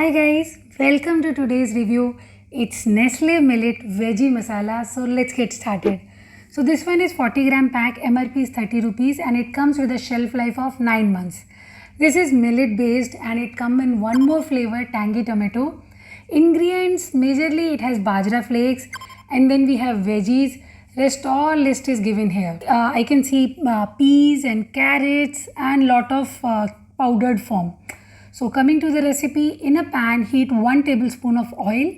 Hi guys, welcome to today's review. It's Nestle Millet Veggie Masala. So let's get started. So this one is 40 gram pack, MRP is 30 rupees and it comes with a shelf life of 9 months. This is millet based and it comes in one more flavor, tangy tomato. Ingredients, majorly it has bajra flakes and then we have veggies. Rest all list is given here. I can see peas and carrots and lot of powdered form. So coming to the recipe, in a pan heat 1 tablespoon of oil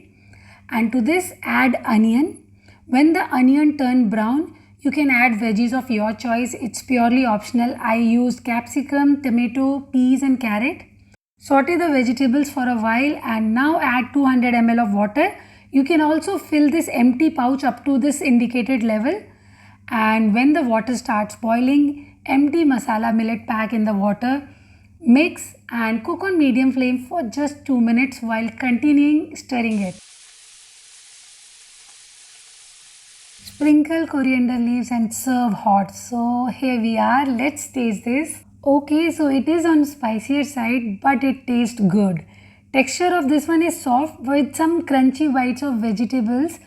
and to this add onion. When the onion turn brown, you can add veggies of your choice. It's purely optional. I used capsicum, tomato, peas and carrot. Saute the vegetables for a while and now add 200 ml of water. You can also fill this empty pouch up to this indicated level. And when the water starts boiling, empty masala millet pack in the water. Mix and cook on medium flame for just 2 minutes while continuing stirring it. Sprinkle coriander leaves and serve hot. So here we are. Let's taste this. Okay, so it is on spicier side but it tastes good. Texture of this one is soft with some crunchy bites of vegetables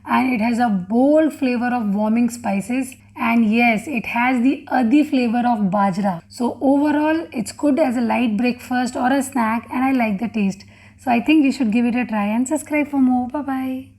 and it has a bold flavor of warming spices. And yes, it has the earthy flavor of bajra. So overall, it's good as a light breakfast or a snack and I like the taste. So I think you should give it a try and subscribe for more. Bye-bye.